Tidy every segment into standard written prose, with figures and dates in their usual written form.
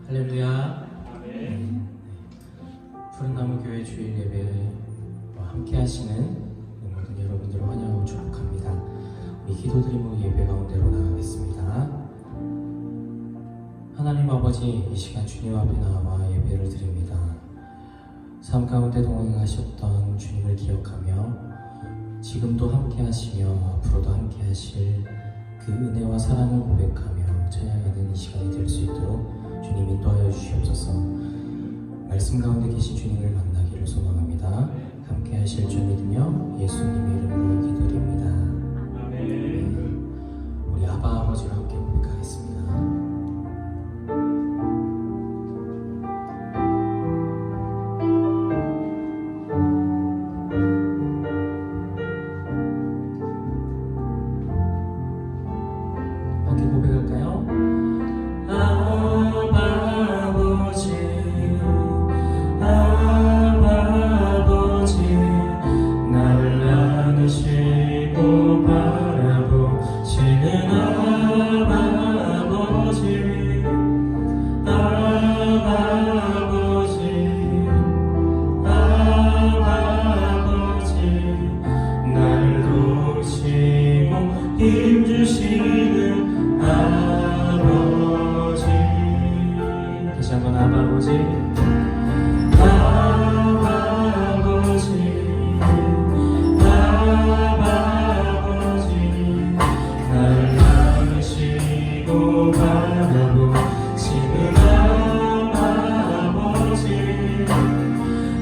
할렐루야. 푸른나무 교회 주일 예배와 함께 하시는 모든 여러분들을 환영하고 축복합니다. 우리 기도드리며 예배 가운데로 나가겠습니다. 하나님 아버지, 이 시간 주님 앞에 나와 예배를 드립니다. 삶 가운데 동행하셨던 주님을 기억하며 지금도 함께 하시며 앞으로도 함께 하실 그 은혜와 사랑을 고백하며 찬양하는 이 시간이 될 수 있도록 주님 인도하여 주시옵소서. 말씀 가운데 계신 주님을 만나기를 소망합니다. 함께 하실 줄 믿으며 예수님의 이름으로 기도드립니다. 아멘. 우리 아바 아버지와 함께 고백하겠습니다. 함께 고백할까요? 힘주시는 아버지, 다시 한번 아버지, 아버지, 아버지, 날 안으시고 바라보시는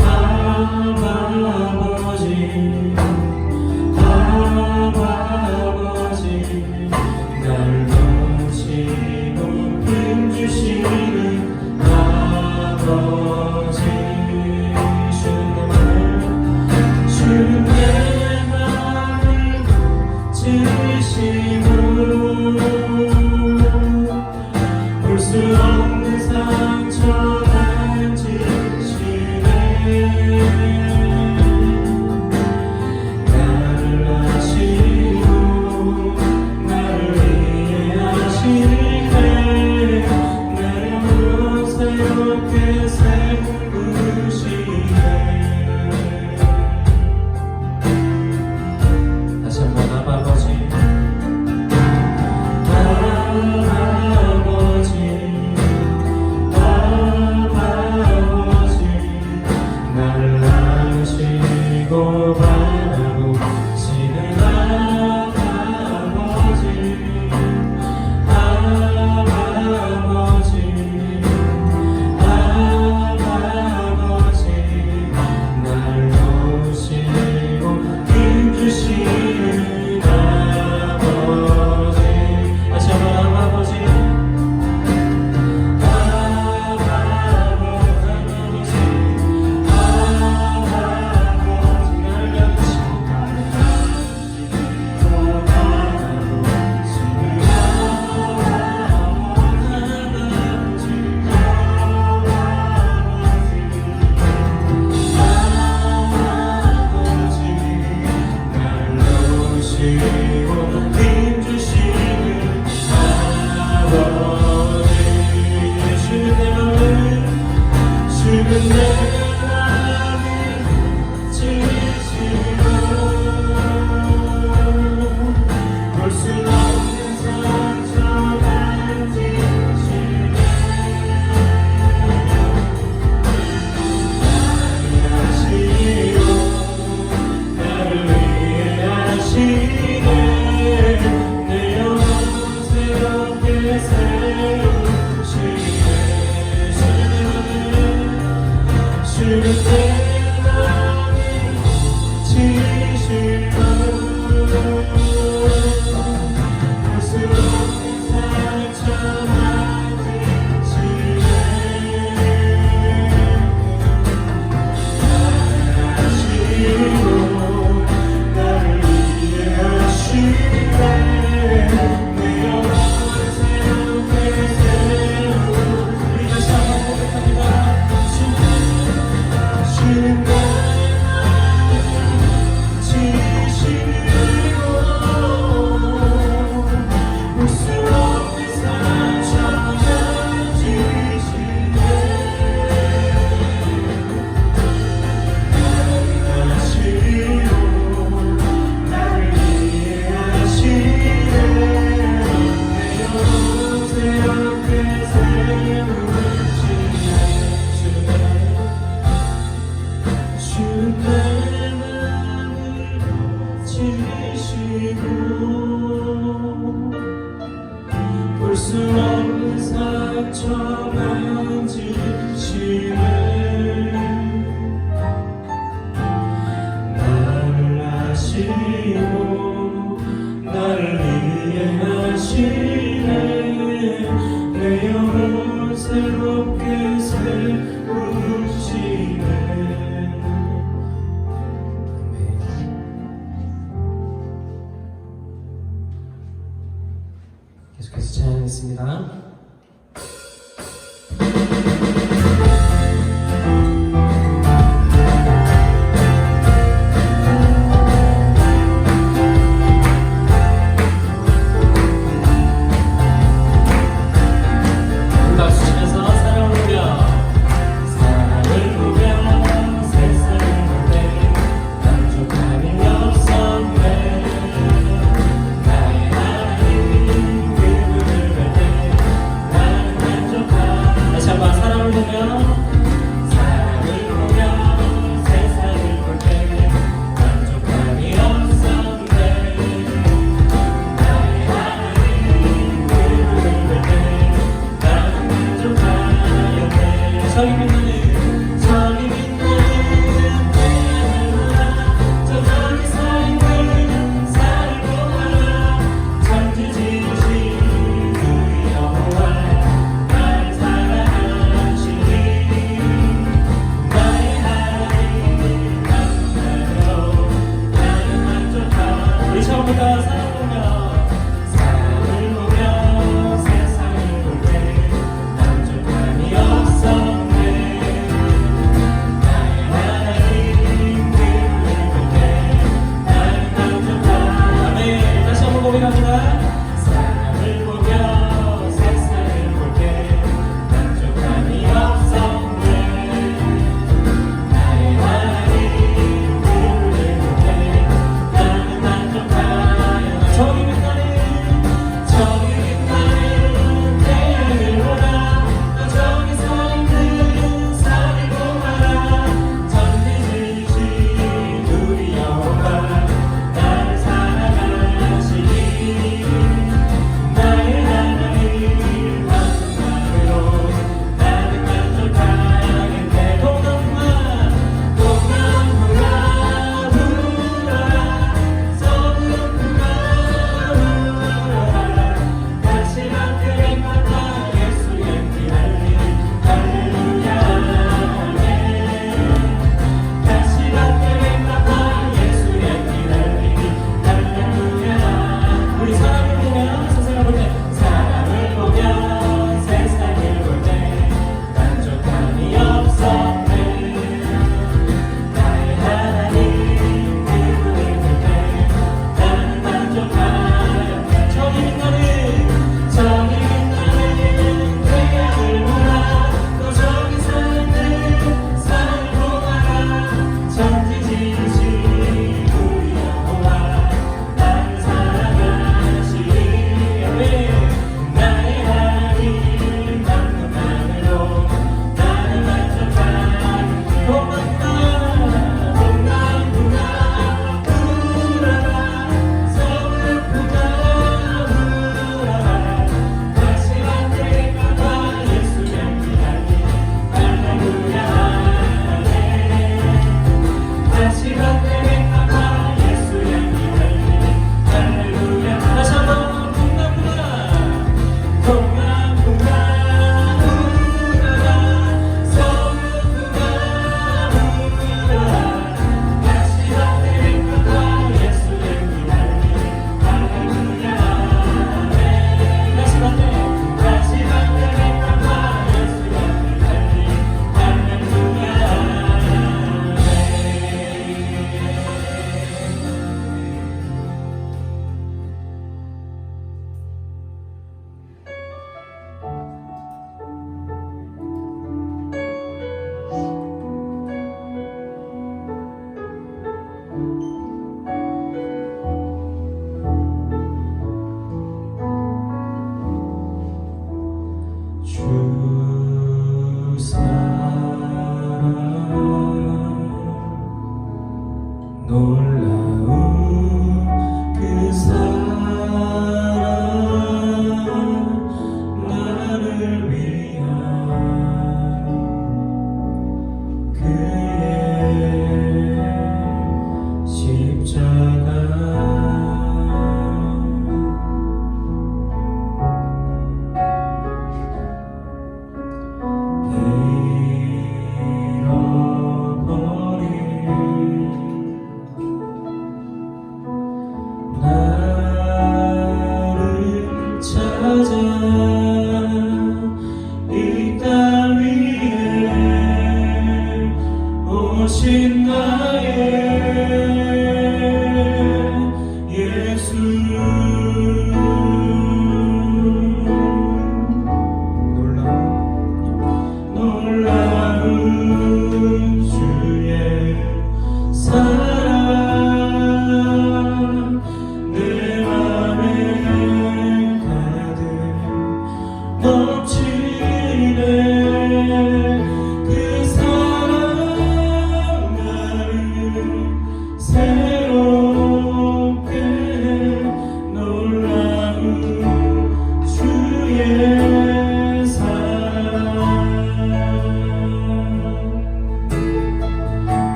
아버지, 아버지, 날 보시고 힘주시는 아버지, 주는 내 맘을 찌시고 볼 수 없는 상처 만지시네. 나를 아시고 나를 이해하시네. 나를 무사롭게 세우시네. 다시 한번 아버지, 아버지, 아버지, 나를 아시고 바라보시는 아버지, 아버지, 아버지, 날 보시고 힘주시는 아버지. 다시 한번 아버지, 나를 이해하시네. 볼 수 없는 상처 만지시네. 나를 아시고 나를 이해하시네. 내 영혼 새롭게 세우시네. 계속해서 찬양하겠습니다.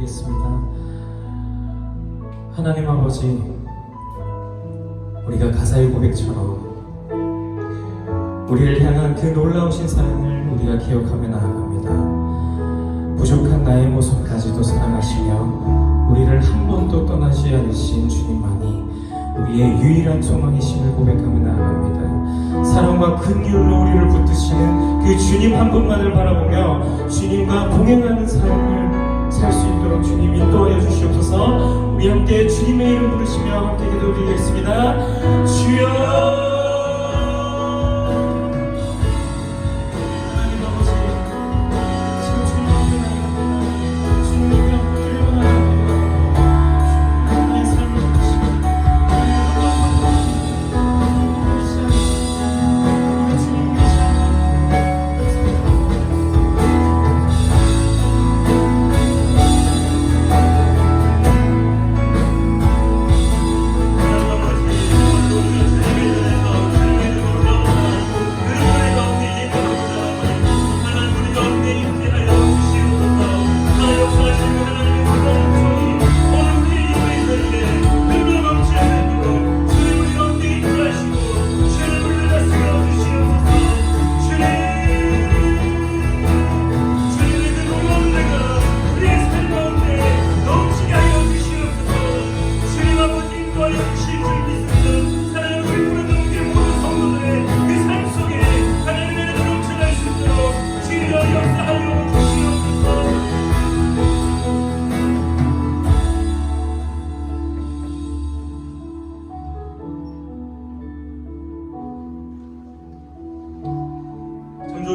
기도드리겠습니다. 하나님 아버지, 우리가 가사의 고백처럼 우리를 향한 그 놀라우신 사랑을 우리가 기억하며 나아갑니다. 부족한 나의 모습까지도 사랑하시며 우리를 한 번도 떠나지 않으신 주님만이 우리의 유일한 소망이심을 고백하며 나아갑니다. 사랑과 긍휼로 우리를 붙드시는 그 주님 한 분만을 바라보며 주님과 동행하는 삶을 살 수 있도록 주님 인도하여 주시옵소서. 우리 함께 주님의 이름 부르시며 함께 기도드리겠습니다. 주여,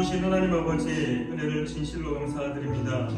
좋으신 하나님 아버지, 은혜를 진실로 감사드립니다.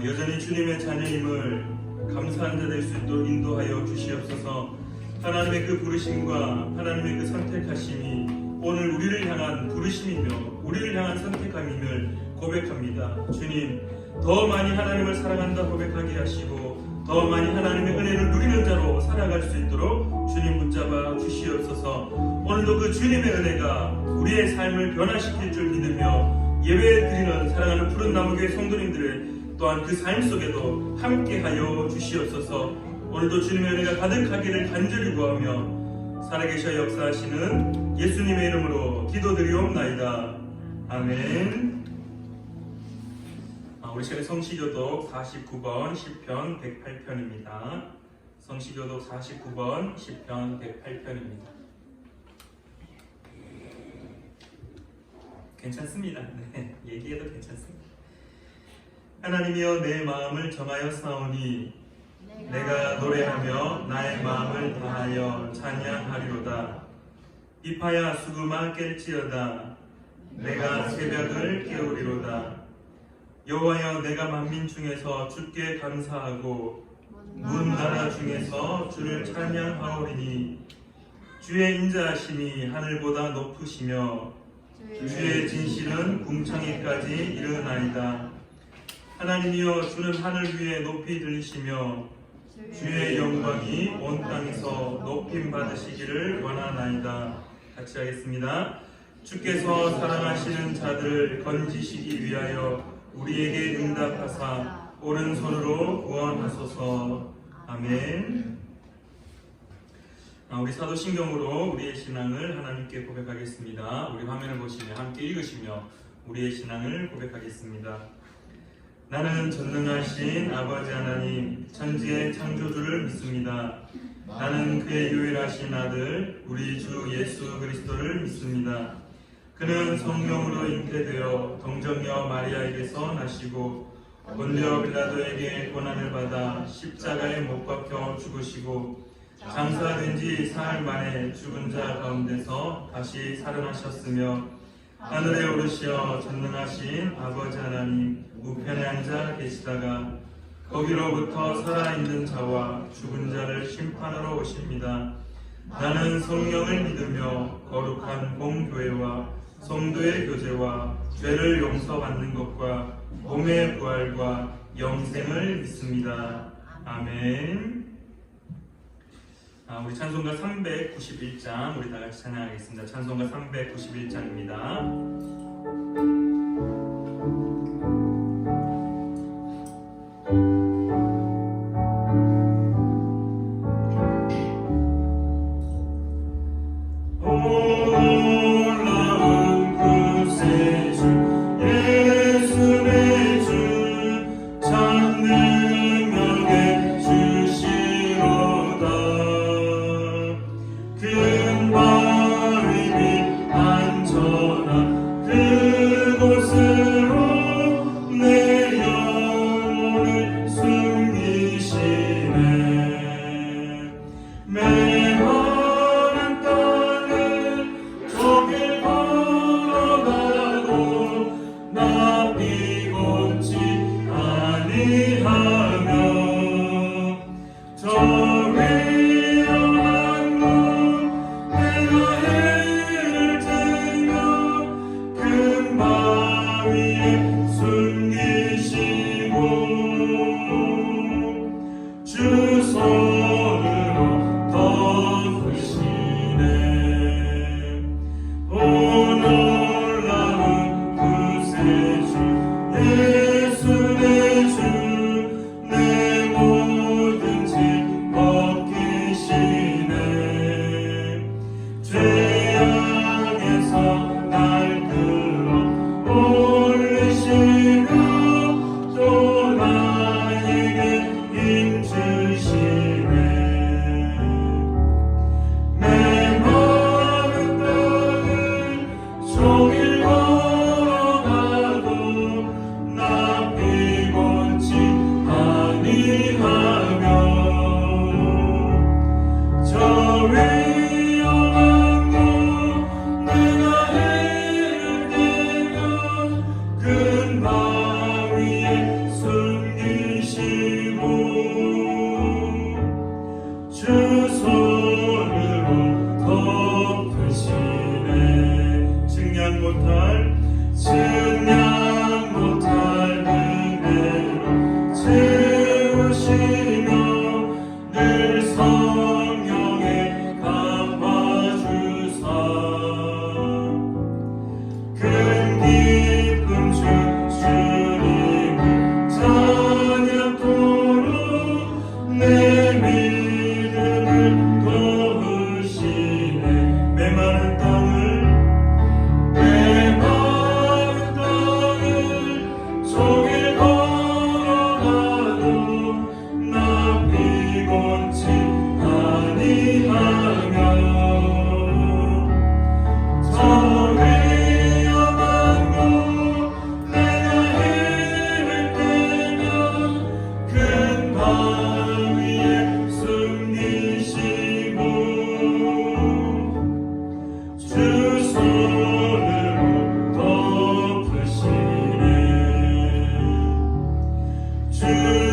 여전히 주님의 자녀임을 감사한 자 될 수 있도록 인도하여 주시옵소서. 하나님의 그 부르심과 하나님의 그 선택하심이 오늘 우리를 향한 부르심이며 우리를 향한 선택함임을 고백합니다. 주님, 더 많이 하나님을 사랑한다 고백하게 하시고 더 많이 하나님의 은혜를 누리는 자로 살아갈 수 있도록 주님 붙잡아 주시옵소서. 오늘도 그 주님의 은혜가 우리의 삶을 변화시킬 줄 믿으며 예배드리는 사랑하는 푸른 나무교회 성도님들의 또한 그 삶 속에도 함께하여 주시옵소서. 오늘도 주님의 은혜가 가득하기를 간절히 구하며 살아계셔 역사하시는 예수님의 이름으로 기도드리옵나이다. 아멘. 우리 시간에 성시교독 49번 10편 108편입니다. 성시교독 49번 10편 108편입니다. 괜찮습니다. 네, 얘기해도 괜찮습니다. 하나님이여, 내 마음을 정하여 싸우니 내가 노래하며 나의 마음을 다하여 찬양하리로다. 비파야 수금아 깰지어다. 내가 새벽을 깨우리로다. 여호와여, 내가 만민 중에서 주께 감사하고 문 나라 중에서 주를 찬양하오리니 주의 인자하심이 하늘보다 높으시며 주의 진실은 궁창에까지 이르나이다. 하나님이여, 주는 하늘 위에 높이 들리시며 주의 영광이 온 땅에서 높임 받으시기를 원하나이다. 같이 하겠습니다. 주께서 사랑하시는 자들을 건지시기 위하여 우리에게 응답하사 오른손으로 구원하소서. 아멘. 우리 사도신경으로 우리의 신앙을 하나님께 고백하겠습니다. 우리 화면을 보시며 함께 읽으시며 우리의 신앙을 고백하겠습니다. 나는 전능하신 아버지 하나님 천지의 창조주를 믿습니다. 나는 그의 유일하신 아들 우리 주 예수 그리스도를 믿습니다. 그는 성령으로 잉태되어 동정녀 마리아에게서 나시고 본디오 빌라도에게 고난을 받아 십자가에 못 박혀 죽으시고 장사된 지 사흘 만에 죽은 자 가운데서 다시 살아나셨으며 하늘에 오르시어 전능하신 아버지 하나님 우편에 앉아 계시다가 거기로부터 살아있는 자와 죽은 자를 심판하러 오십니다. 나는 성령을 믿으며 거룩한 공교회와 성도의 교제와 죄를 용서받는 것과 몸의 부활과 영생을 믿습니다. 아멘. 우리 찬송가 391장 우리 다 같이 찬양하겠습니다. 찬송가 391장입니다. 안위하며 저 위험한 곳 내가 해를 들며 큰 바위에 숨기시고 주 손으로 덮으시네. 오 놀라운 구세주 예수 내 주 내 모든 짐 벗기시네. 죄악에서 날 끌어 올리시며 또 나에게 힘 주시네. 메마른 땅을 종일 걸어가도 나 피곤치 아니하며 저 위험한 곳 내가 해를 대며 큰 바위에 숨기시고 주 손으로 덮으시네. 증량 못할 은혜로 채우시며 늘 성령에 감화주사 큰 기쁨 주 주님을 찬양토록 내 믿음을 도우시네. 메마른 땅을 종일 걸어가도 나 피곤치 아니하며 저 위험한 곳 내가 해를 대며 큰 바위에 숨기시고 주 손으로 덮으시네. 주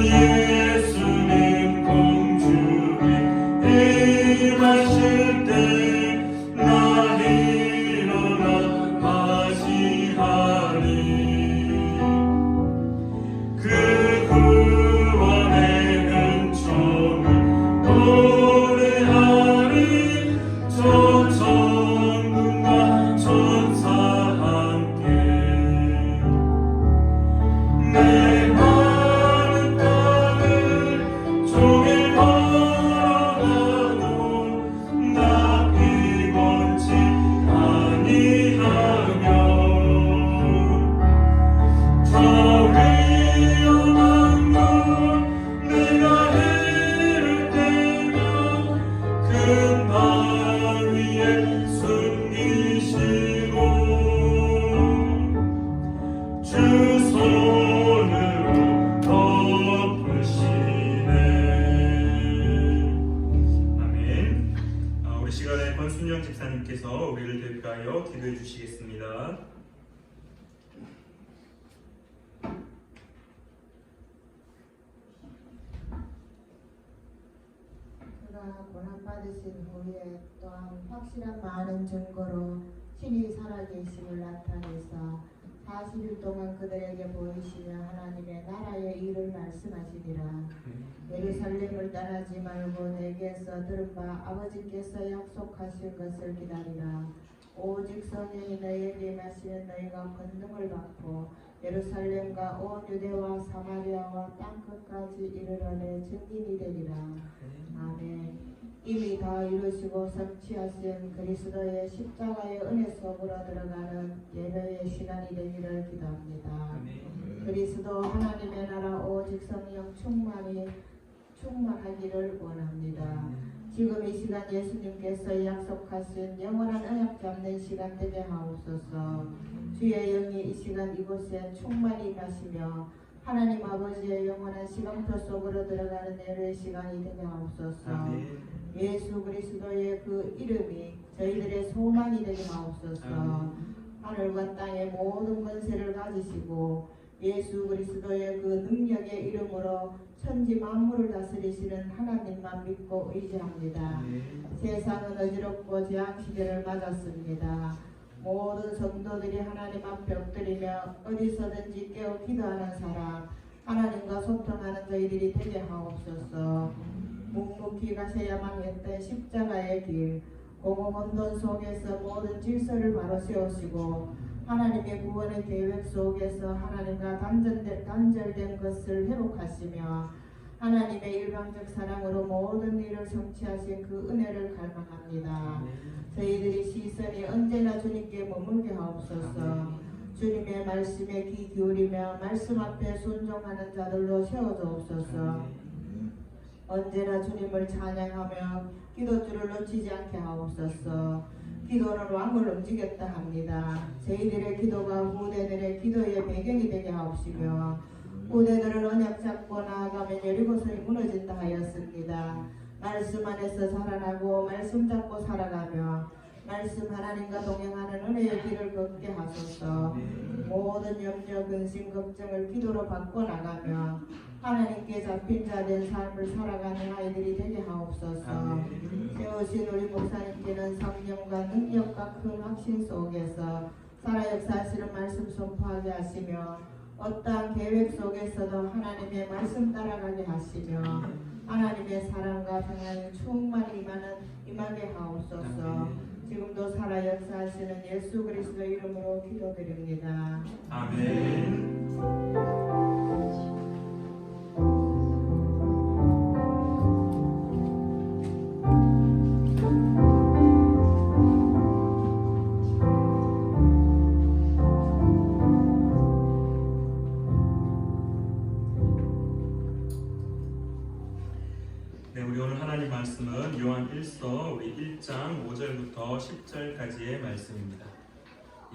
예수님 공주에 임하실 때 나 일어나 맞이하리. 그 구원의 은총을 노래하리. 저 천군과 천사 함께 메마른 땅을 종일 걸어가도 나 피곤치 아니하며 저 위험한 곳 내가 해를 대며 큰 바위에 숨기시고 주 손으로 덮으시네. 아멘. 우리 시간에 권순영 집사님께서 우리를 대표하여 기도해 주시겠습니다. 그가 고난받으신 후에 또한 확실한 많은 증거로 신이 살아계심을 나타내사 40일 동안 그들에게 보이시며 하나님의 나라의 일을 말씀하시니라. 예루살렘을 떠나지 말고 내게서 들은 바 아버지께서 약속하신 것을 기다리라. 오직 성령이 너희에게 임하시면 너희가 권능을 받고 예루살렘과 온 유대와 사마리아와 땅끝까지 이르러 내 증인이 되리라. 아멘. 이미 다 이루시고 성취하신 그리스도의 십자가의 은혜 속으로 들어가는 예배의 시간이 되기를 기도합니다. 그리스도 하나님의 나라 오직 성령 충만하기를 원합니다. 지금 이 시간 예수님께서 약속하신 영원한 언약 잡는 시간 되게 하옵소서. 주의 영이 이 시간 이곳에 충만히 가시며 하나님 아버지의 영원한 시간터 속으로 들어가는 예배의 시간이 되게 하옵소서. 예수 그리스도의 그 이름이 저희들의 소망이 되게 하옵소서. 하늘과 땅의 모든 권세를 가지시고 예수 그리스도의 그 능력의 이름으로 천지 만물을 다스리시는 하나님만 믿고 의지합니다. 세상은 어지럽고 재앙 시대를 맞았습니다. 모든 성도들이 하나님 앞에 엎드리며 어디서든지 깨어 기도하는 사람, 하나님과 소통하는 저희들이 되게 하옵소서. 묵묵히 가셔야만 했던 십자가의 길, 공허 혼돈 속에서 모든 질서를 바로 세우시고 하나님의 구원의 계획 속에서 하나님과 단절된 것을 회복하시며 하나님의 일방적 사랑으로 모든 일을 성취하신 그 은혜를 갈망합니다. 저희들이 시선이 언제나 주님께 머물게 하옵소서. 주님의 말씀에 귀 기울이며 말씀 앞에 순종하는 자들로 세워주옵소서. 언제나 주님을 찬양하며 기도줄을 놓치지 않게 하옵소서. 기도는 왕을 움직였다 합니다. 저희들의 기도가 후대들의 기도의 배경이 되게 하옵시며 후대들은 언약 잡고 나아가면 여리고성이 무너진다 하였습니다. 말씀 안에서 살아나고 말씀 잡고 살아가며 말씀 하나님과 동행하는 은혜의 길을 걷게 하소서. 모든 염려, 근심, 걱정을 기도로 바꿔나가며 하나님께 잡힌 자 된 삶을 살아가는 아이들이 되게 하옵소서. 세우신 우리 목사님께는 성령과 능력과 큰 확신 속에서 살아 역사하시는 말씀 선포하게 하시며 어떠한 계획 속에서도 하나님의 말씀 따라가게 하시며 하나님의 사랑과 평안이 충만히 임하게 하옵소서. 지금도 살아 역사하시는 예수 그리스도 이름으로 기도드립니다. 아멘. 네, 우리 오늘 하나님 말씀은 요한 1서 우리 1장 5절부터 10절까지의 말씀입니다.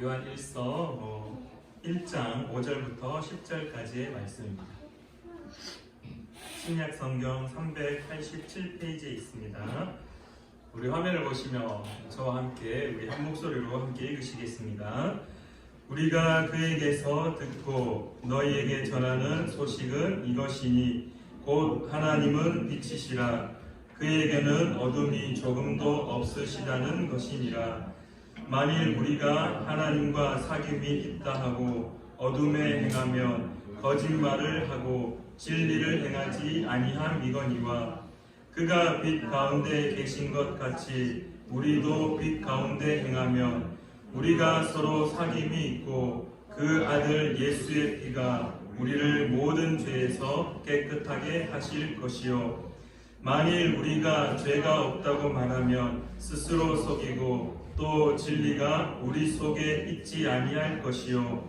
요한 1서 1장 5절부터 10절까지의 말씀입니다. 신약 성경 387페이지에 있습니다. 우리 화면을 보시며 저와 함께 우리 한 목소리로 함께 읽으시겠습니다. 우리가 그에게서 듣고 너희에게 전하는 소식은 이것이니 곧 하나님은 빛이시라. 그에게는 어둠이 조금도 없으시다는 것이니라. 만일 우리가 하나님과 사귐이 있다 하고 어둠에 행하며 거짓말을 하고 진리를 행하지 아니함이거니와 그가 빛 가운데 계신 것 같이 우리도 빛 가운데 행하며 우리가 서로 사귐이 있고 그 아들 예수의 피가 우리를 모든 죄에서 깨끗하게 하실 것이요 만일 우리가 죄가 없다고 말하면 스스로 속이고 또 진리가 우리 속에 있지 아니할 것이요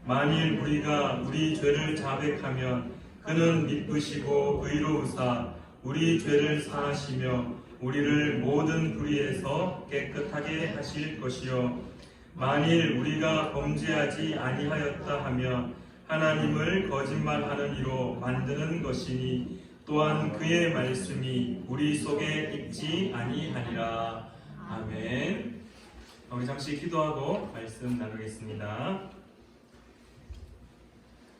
만일 우리가 우리 죄를 자백하면 그는 미쁘시고 의로우사 우리 죄를 사하시며 우리를 모든 불의에서 깨끗하게 하실 것이요 만일 우리가 범죄하지 아니하였다 하면 하나님을 거짓말하는 이로 만드는 것이니 또한 그의 말씀이 우리 속에 있지 아니하니라. 아멘. 우리 잠시 기도하고 말씀 나누겠습니다.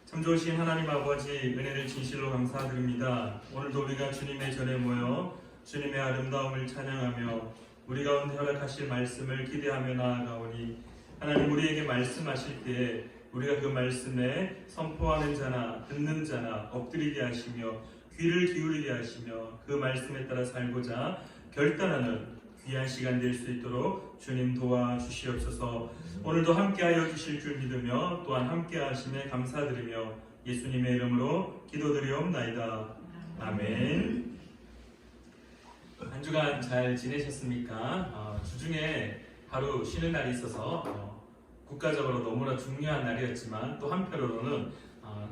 참 좋으신 하나님 아버지 은혜를 진실로 감사드립니다. 오늘도 우리가 주님의 전에 모여 주님의 아름다움을 찬양하며 우리 가운데 허락하실 말씀을 기대하며 나아가오니 하나님 우리에게 말씀하실 때에 우리가 그 말씀에 선포하는 자나 듣는 자나 엎드리게 하시며 귀를 기울이게 하시며 그 말씀에 따라 살고자 결단하는 귀한 시간 될 수 있도록 주님 도와주시옵소서. 오늘도 함께하여 주실 줄 믿으며 또한 함께하심에 감사드리며 예수님의 이름으로 기도드리옵나이다. 아멘. 한 주간 잘 지내셨습니까? 주중에 하루 쉬는 날이 있어서 국가적으로 너무나 중요한 날이었지만 또 한편으로는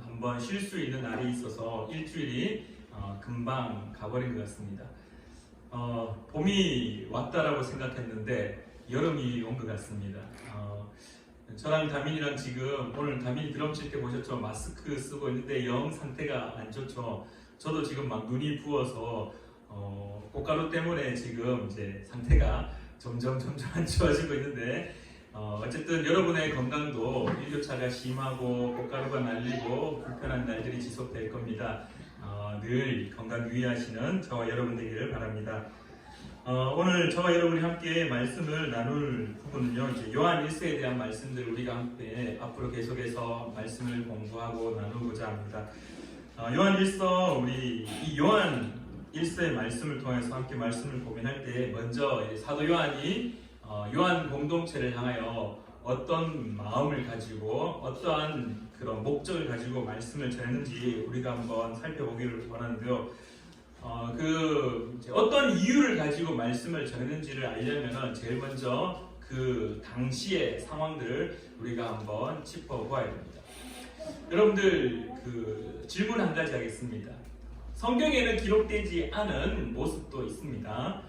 한번 쉴 수 있는 날이 있어서 일주일이 금방 가버린 것 같습니다. 봄이 왔다라고 생각했는데 여름이 온 것 같습니다. 저랑 다민이랑 지금 오늘 다민이 드럼 칠 때 보셨죠? 마스크 쓰고 있는데 영 상태가 안 좋죠. 저도 지금 막 눈이 부어서 꽃가루 때문에 지금 이제 상태가 점점 안 좋아지고 있는데 어쨌든 여러분의 건강도 일교차가 심하고 꽃가루가 날리고 불편한 날들이 지속될 겁니다. 늘 건강 유의하시는 저와 여러분 되기를 바랍니다. 오늘 저와 여러분이 함께 말씀을 나눌 부분은요, 이제 요한 1서에 대한 말씀들 우리가 함께 앞으로 계속해서 말씀을 공부하고 나누고자 합니다. 요한 1서, 우리 이 요한 1서의 말씀을 통해서 함께 말씀을 고민할 때 먼저 사도 요한이 요한 공동체를 향하여 어떤 마음을 가지고 어떠한 그런 목적을 가지고 말씀을 전했는지 우리가 한번 살펴보기를 원하는데요. 이제 어떤 이유를 가지고 말씀을 전했는지를 알려면 제일 먼저 그 당시의 상황들을 우리가 한번 짚어보아야 됩니다. 여러분들 질문 한 가지 하겠습니다. 성경에는 기록되지 않은 모습도 있습니다.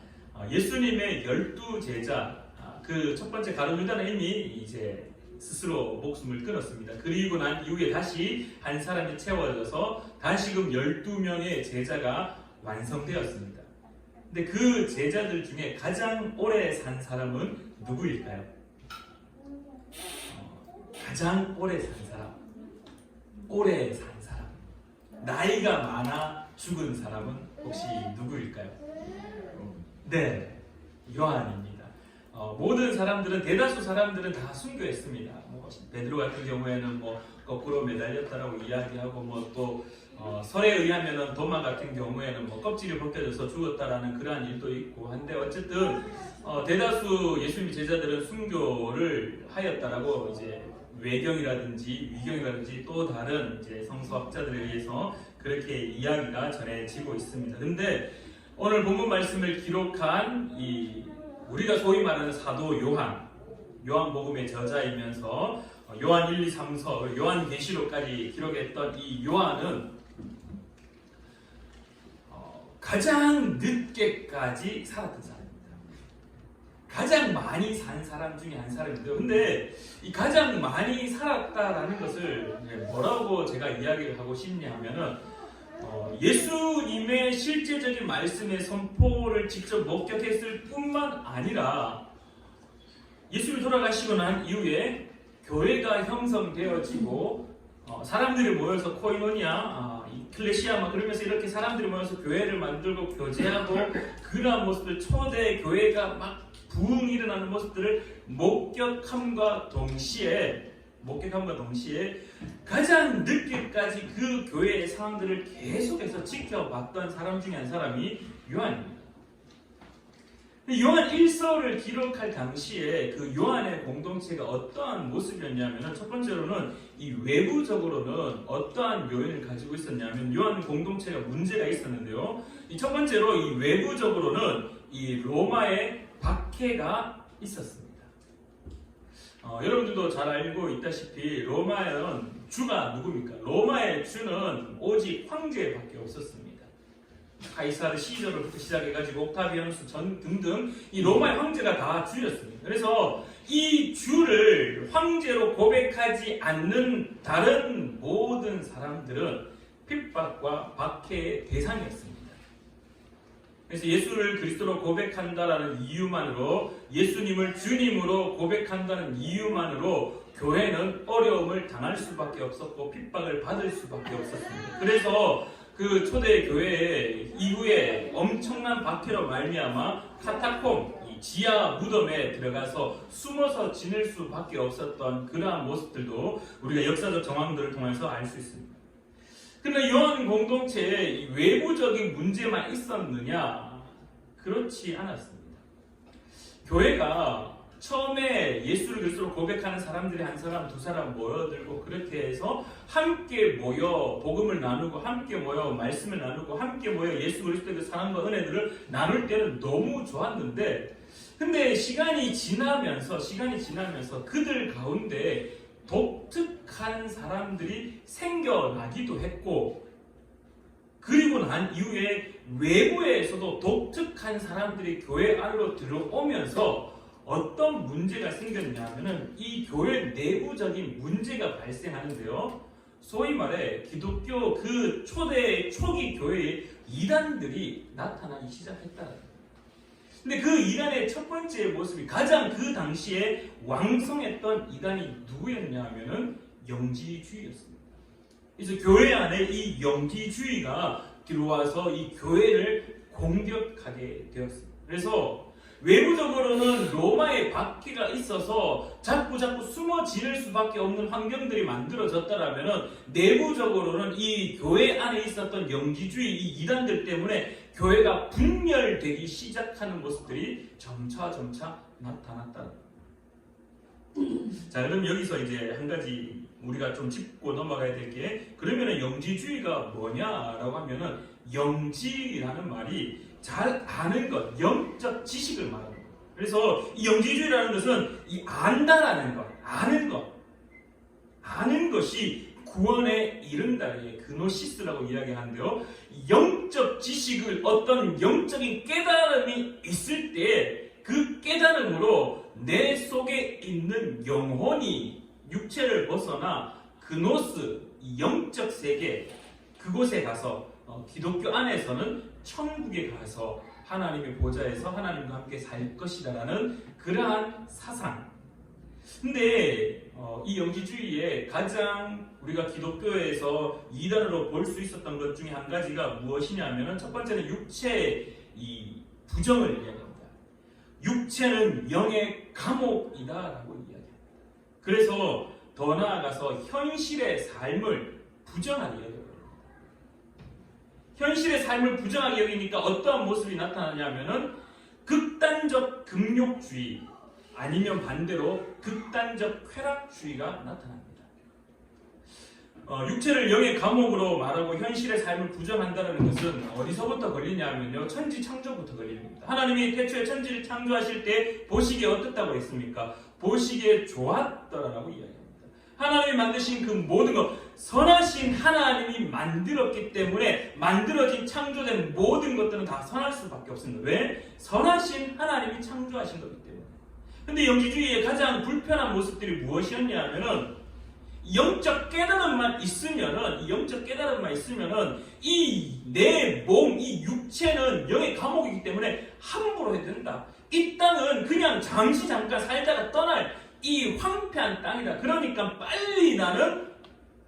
예수님의 12제자, 그 첫 번째 가룟 유다는 이미 이제 스스로 목숨을 끊었습니다. 그리고 난 이후에 다시 한 사람이 채워져서 다시금 12명의 제자가 완성되었습니다. 근데 그 제자들 중에 가장 오래 산 사람은 누구일까요? 가장 오래 산 사람, 오래 산 사람, 나이가 많아 죽은 사람은 혹시 누구일까요? 네, 요한입니다. 모든 사람들은, 대다수 사람들은 다 순교했습니다. 베드로 같은 경우에는 거꾸로 매달렸다라고 이야기하고 또 설에 의하면은 도마 같은 경우에는 껍질이 벗겨져서 죽었다라는 그러한 일도 있고 한데, 어쨌든 대다수 예수님 제자들은 순교를 하였다라고 이제 외경이라든지 위경이라든지 또 다른 이제 성서학자들에 의해서 그렇게 이야기가 전해지고 있습니다. 근데 오늘 본문 말씀을 기록한 우리가 소위 말하는 사도 요한복음의 저자이면서 요한 1, 2, 3서, 요한계시록까지 기록했던 이 요한은 가장 늦게까지 살았던 사람입니다. 가장 많이 산 사람 중에 한 사람인데요. 근데 이 가장 많이 살았다라는 것을 뭐라고 제가 이야기를 하고 싶냐 하면은 예수님의 실제적인 말씀의 선포를 직접 목격했을 뿐만 아니라 예수님이 돌아가시고 난 이후에 교회가 형성되어지고 사람들이 모여서 코이노니아, 클레시아 그러면서 이렇게 사람들이 모여서 교회를 만들고 교제하고 그러한 모습들, 초대 교회가 막 부흥 일어나는 모습들을 목격함과 동시에 가장 늦게까지 그 교회의 상황들을 계속해서 지켜봤던 사람 중에 한 사람이 요한입니다. 요한 1서를 기록할 당시에 그 요한의 공동체가 어떠한 모습이었냐면, 첫 번째로는 이 외부적으로는 어떠한 묘인을 가지고 있었냐면, 요한 공동체가 문제가 있었는데요. 이 첫 번째로 이 외부적으로는 이 로마의 박해가 있었습니다. 여러분들도 잘 알고 있다시피 로마는 주가 누굽니까? 로마의 주는 오직 황제밖에 없었습니다. 카이사르 시저로부터 시작해가지고 옥타비아누스 등등 이 로마의 황제가 다 주였습니다. 그래서 이 주를 황제로 고백하지 않는 다른 모든 사람들은 핍박과 박해의 대상이었습니다. 그래서 예수를 그리스도로 고백한다라는 이유만으로, 예수님을 주님으로 고백한다는 이유만으로 교회는 어려움을 당할 수밖에 없었고 핍박을 받을 수밖에 없었습니다. 그래서 그 초대 교회 이후에 엄청난 박해로 말미암아 카타콤, 이 지하 무덤에 들어가서 숨어서 지낼 수밖에 없었던 그러한 모습들도 우리가 역사적 정황들을 통해서 알 수 있습니다. 그런데 요한 공동체에 외부적인 문제만 있었느냐? 그렇지 않았습니다. 교회가 처음에 예수를 그리스도로 고백하는 사람들이 한 사람, 두 사람 모여들고 그렇게 해서 함께 모여 복음을 나누고, 함께 모여 말씀을 나누고, 함께 모여 예수 그리스도의 그 사랑과 은혜들을 나눌 때는 너무 좋았는데, 근데 시간이 지나면서 그들 가운데 독특한 사람들이 생겨나기도 했고, 그리고 난 이후에 외부에서도 독특한 사람들이 교회 안으로 들어오면서 어떤 문제가 생겼냐 하면은 이 교회 내부적인 문제가 발생하는데요. 소위 말해 기독교 그 초기 교회의 이단들이 나타나기 시작했다는 거예요. 근데 그 이단의 첫 번째 모습이 가장 그 당시에 왕성했던 이단이 누구였냐 하면은 영지주의였습니다. 그래서 교회 안에 이 영지주의가 들어와서 이 교회를 공격하게 되었습니다. 그래서 외부적으로는 로마의 박해가 있어서 자꾸 숨어 지를 수밖에 없는 환경들이 만들어졌다라면은 내부적으로는 이 교회 안에 있었던 영지주의 이 이단들 때문에 교회가 분열되기 시작하는 모습들이 점차 나타났다. 자, 그럼 여기서 이제 한 가지 우리가 좀 짚고 넘어가야 될 게, 그러면은 영지주의가 뭐냐라고 하면은 영지라는 말이 잘 아는 것, 영적 지식을 말합니다. 그래서 이 영지주의라는 것은 이 안다라는 것, 아는 것이 구원에 이른다의 그노시스라고 이야기하는데요. 영적 지식을 어떤 영적인 깨달음이 있을 때 그 깨달음으로 내 속에 있는 영혼이 육체를 벗어나 그노스, 영적 세계, 그곳에 가서 기독교 안에서는 천국에 가서 하나님의 보좌에서 하나님과 함께 살 것이다라는 그러한 사상. 근데 이 영지주의에 가장 우리가 기독교에서 이단으로 볼 수 있었던 것 중에 한 가지가 무엇이냐면은, 첫 번째는 육체의 이 부정을 이야기합니다. 육체는 영의 감옥이다라고 이야기합니다. 그래서 더 나아가서 현실의 삶을 부정하게 여깁니다. 현실의 삶을 부정하게 여기니까 어떠한 모습이 나타나냐면은 극단적 금욕주의, 아니면 반대로 극단적 쾌락주의가 나타납니다. 육체를 영의 감옥으로 말하고 현실의 삶을 부정한다는 것은 어디서부터 걸리냐면요, 천지 창조부터 걸립니다. 하나님이 태초에 천지를 창조하실 때 보시기에 어떻다고 했습니까? 보시기에 좋았더라라고 이야기합니다. 하나님이 만드신 그 모든 것, 선하신 하나님이 만들었기 때문에 만들어진 창조된 모든 것들은 다 선할 수밖에 없습니다. 왜? 선하신 하나님이 창조하신 거기 때문에. 근데 영지주의의 가장 불편한 모습들이 무엇이었냐면은, 영적 깨달음만 있으면은 이 내 몸, 이 육체는 영의 감옥이기 때문에 함부로 해도 된다. 이 땅은 그냥 잠깐 살다가 떠날 이 황폐한 땅이다. 그러니까 빨리 나는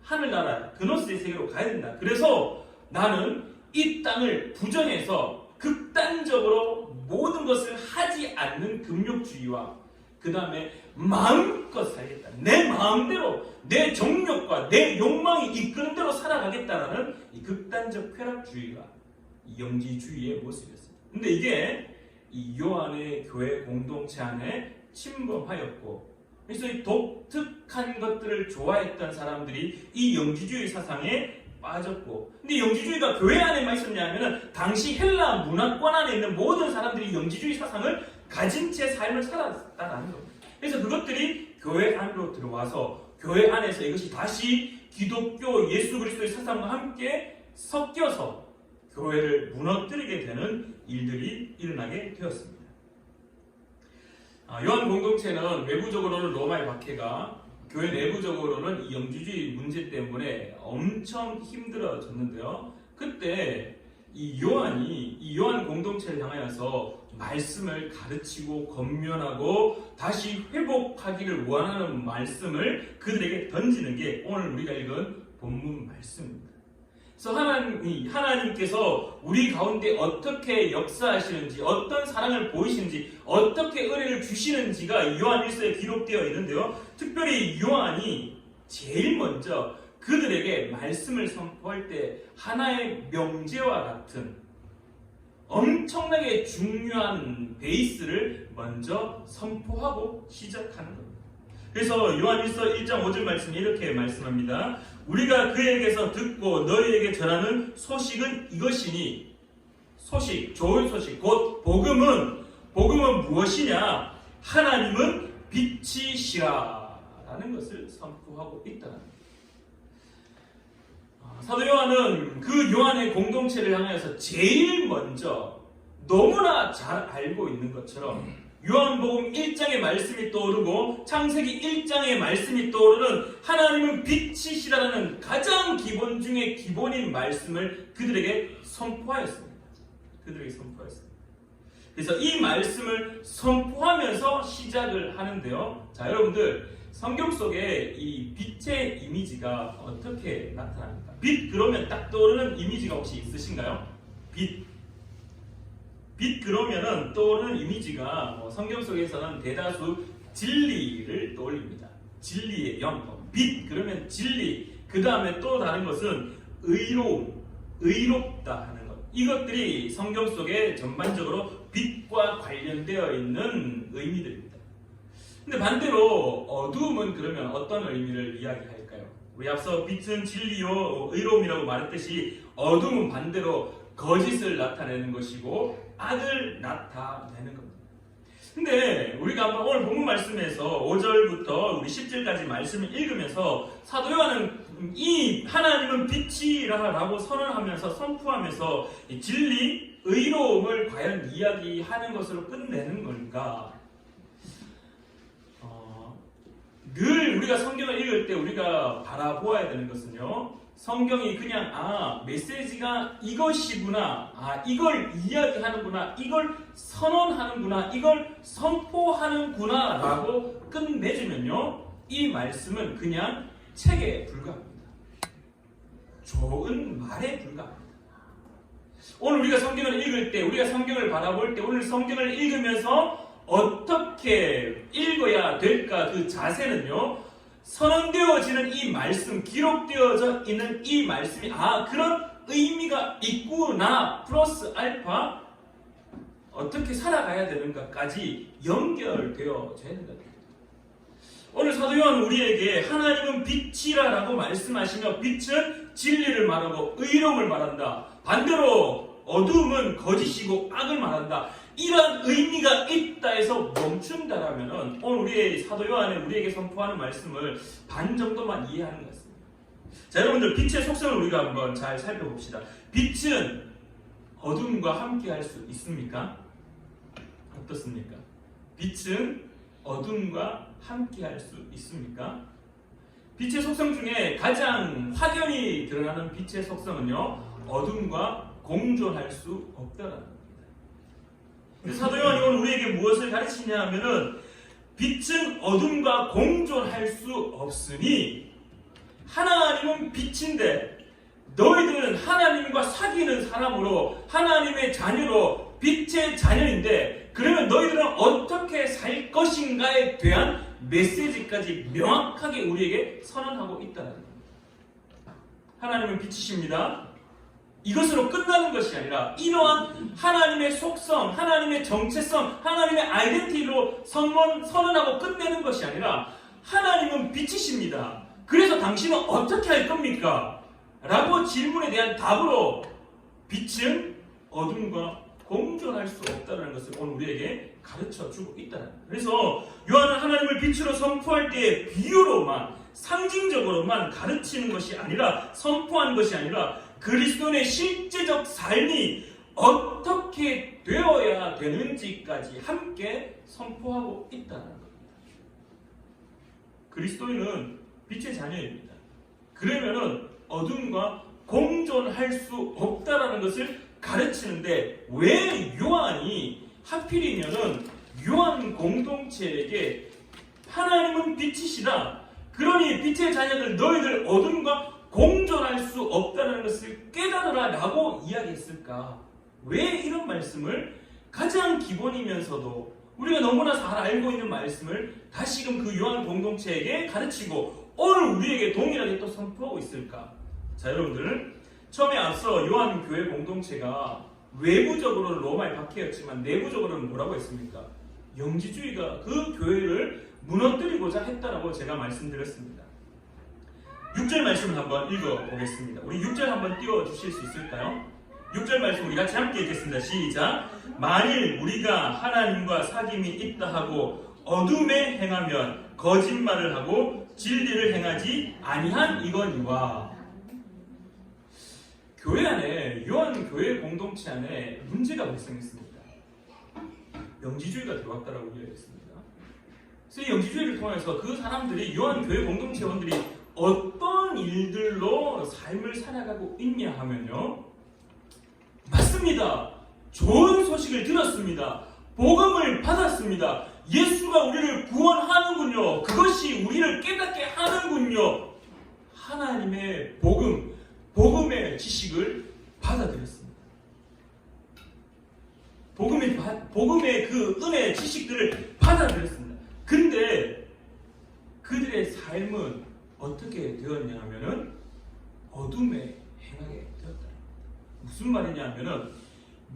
하늘나라 그노스의 세계로 가야 된다. 그래서 나는 이 땅을 부정해서 극단적으로 모든 것을 하지 않는 금욕주의와 그 다음에 마음껏 살겠다. 내 마음대로 내 정욕과 내 욕망이 이끄는 대로 살아가겠다라는 이 극단적 쾌락주의가 이 영지주의의 모습이었습니다. 근데 이게 이 요한의 교회 공동체 안에 침범하였고, 그래서 이 독특한 것들을 좋아했던 사람들이 이 영지주의 사상에 빠졌고, 근데 영지주의가 교회 안에만 있었냐면은 당시 헬라 문화권 안에 있는 모든 사람들이 영지주의 사상을 가진 채 삶을 살았다라는 겁니다. 그래서 그것들이 교회 안으로 들어와서 교회 안에서 이것이 다시 기독교 예수 그리스도의 사상과 함께 섞여서 교회를 무너뜨리게 되는 일들이 일어나게 되었습니다. 요한 공동체는 외부적으로는 로마의 박해가, 교회 내부적으로는 이 영지주의 문제 때문에 엄청 힘들어졌는데요. 그때 이 요한 공동체를 향하여서 말씀을 가르치고 권면하고 다시 회복하기를 원하는 말씀을 그들에게 던지는 게 오늘 우리가 읽은 본문 말씀입니다. 그래서 하나님께서 우리 가운데 어떻게 역사하시는지, 어떤 사랑을 보이시는지, 어떻게 은혜를 주시는지가 요한 1서에 기록되어 있는데요. 특별히 요한이 제일 먼저 그들에게 말씀을 선포할 때 하나의 명제와 같은 엄청나게 중요한 베이스를 먼저 선포하고 시작하는 겁니다. 그래서 요한 1서 1장 5절 말씀이 이렇게 말씀합니다. 우리가 그에게서 듣고 너희에게 전하는 소식은 이것이니, 좋은 소식, 곧 복음은 무엇이냐? 하나님은 빛이시라 라는 것을 선포하고 있다는 겁니다. 사도 요한은 그 요한의 공동체를 향해서 제일 먼저 너무나 잘 알고 있는 것처럼 요한복음 1장의 말씀이 떠오르고 창세기 1장의 말씀이 떠오르는 하나님은 빛이시라는 가장 기본 중에 기본인 말씀을 그들에게 선포하였습니다. 그래서 이 말씀을 선포하면서 시작을 하는데요. 자, 여러분들 성경 속에 이 빛의 이미지가 어떻게 나타납니까? 빛 그러면 딱 떠오르는 이미지가 혹시 있으신가요? 빛 그러면은 떠오르는 이미지가 성경 속에서는 대다수 진리를 떠올립니다. 진리의 영. 빛 그러면 진리. 그 다음에 또 다른 것은 의로움, 의롭다 하는 것. 이것들이 성경 속에 전반적으로 빛과 관련되어 있는 의미들입니다. 근데 반대로 어두움은 그러면 어떤 의미를 이야기할까요? 우리 앞서 빛은 진리요 의로움이라고 말했듯이 어두움은 반대로 거짓을 나타내는 것이고 악을 나타내는 겁니다. 근데 우리가 한번 오늘 본문 말씀에서 5절부터 우리 10절까지 말씀을 읽으면서 사도 요한은 이 하나님은 빛이라고 선언하면서 선포하면서 이 진리, 의로움을 과연 이야기하는 것으로 끝내는 건가? 늘 우리가 성경을 읽을 때 우리가 바라보아야 되는 것은요, 성경이 그냥 메시지가 이것이구나, 이걸 이야기하는구나, 이걸 선언하는구나, 이걸 선포하는구나 라고 끝내주면요, 이 말씀은 그냥 책에 불과합니다. 좋은 말에 불과합니다. 오늘 우리가 성경을 읽을 때, 우리가 성경을 바라볼 때, 오늘 성경을 읽으면서 어떻게 읽어야 될까? 그 자세는요, 선언되어지는 이 말씀, 기록되어져 있는 이 말씀이 그런 의미가 있구나 플러스 알파 어떻게 살아가야 되는가까지 연결되어져야 된다. 오늘 사도 요한은 우리에게 하나님은 빛이라라고 말씀하시며 빛은 진리를 말하고 의로움을 말한다. 반대로 어두움은 거짓이고 악을 말한다. 이런 의미가 있다 해서 멈춘다라면 오늘 우리의 사도 요한이 우리에게 선포하는 말씀을 반 정도만 이해하는 것 같습니다. 자, 여러분들 빛의 속성을 우리가 한번 잘 살펴봅시다. 빛은 어둠과 함께 할 수 있습니까? 어떻습니까? 빛은 어둠과 함께 할 수 있습니까? 빛의 속성 중에 가장 확연히 드러나는 빛의 속성은요, 어둠과 공존할 수 없다라는 겁니다. 사도 요한이 오늘 우리에게 무엇을 가르치냐 하면은 빛은 어둠과 공존할 수 없으니 하나님은 빛인데 너희들은 하나님과 사귀는 사람으로 하나님의 자녀로 빛의 자녀인데 그러면 너희들은 어떻게 살 것인가에 대한 메시지까지 명확하게 우리에게 선언하고 있다는 겁니다. 하나님은 빛이십니다. 이것으로 끝나는 것이 아니라 이러한 하나님의 속성, 하나님의 정체성, 하나님의 아이덴티티로 선언하고 끝내는 것이 아니라 하나님은 빛이십니다. 그래서 당신은 어떻게 할 겁니까? 라고 질문에 대한 답으로 빛은 어둠과 공존할 수 없다는 것을 오늘 우리에게 가르쳐주고 있다는 거예요. 그래서 요한은 하나님을 빛으로 선포할 때 비유로만, 상징적으로만 가르치는 것이 아니라, 선포하는 것이 아니라 그리스도인의 실제적 삶이 어떻게 되어야 되는지까지 함께 선포하고 있다는 겁니다. 그리스도인은 빛의 자녀입니다. 그러면은 어둠과 공존할 수 없다라는 것을 가르치는데 왜 요한이 하필이면은 요한 공동체에게 하나님은 빛이시다. 그러니 빛의 자녀들 너희들 어둠과 공존할 수 없다는 것을 깨달으라 라고 이야기했을까? 왜 이런 말씀을 가장 기본이면서도 우리가 너무나 잘 알고 있는 말씀을 다시금 그 요한 공동체에게 가르치고 오늘 우리에게 동일하게 또 선포하고 있을까? 자, 여러분들 처음에 앞서 요한 교회 공동체가 외부적으로는 로마의 박해였지만 내부적으로는 뭐라고 했습니까? 영지주의가 그 교회를 무너뜨리고자 했다라고 제가 말씀드렸습니다. 6절 말씀을 한번 읽어보겠습니다. 우리 6절 한번 띄워주실 수 있을까요? 6절 말씀 우리 같이 함께 읽겠습니다. 시작! 만일 우리가 하나님과 사귐이 있다 하고 어둠에 행하면 거짓말을 하고 진리를 행하지 아니한 이거니와. 교회 안에, 요한 교회 공동체 안에 문제가 발생했습니다. 영지주의가 들어왔다라고 이야기했습니다. 그래서 이 영지주의를 통해서 그 사람들이, 요한 교회 공동체원들이 어떤 일들로 삶을 살아가고 있냐 하면요, 맞습니다. 좋은 소식을 들었습니다. 복음을 받았습니다. 예수가 우리를 구원하는군요. 그것이 우리를 깨닫게 하는군요. 하나님의 복음의 지식을 받아들였습니다. 복음의 그 은혜의 지식들을 받아들였습니다. 근데 그들의 삶은 어떻게 되었냐 하면은 어둠에 행하게 되었다. 무슨 말이냐 하면은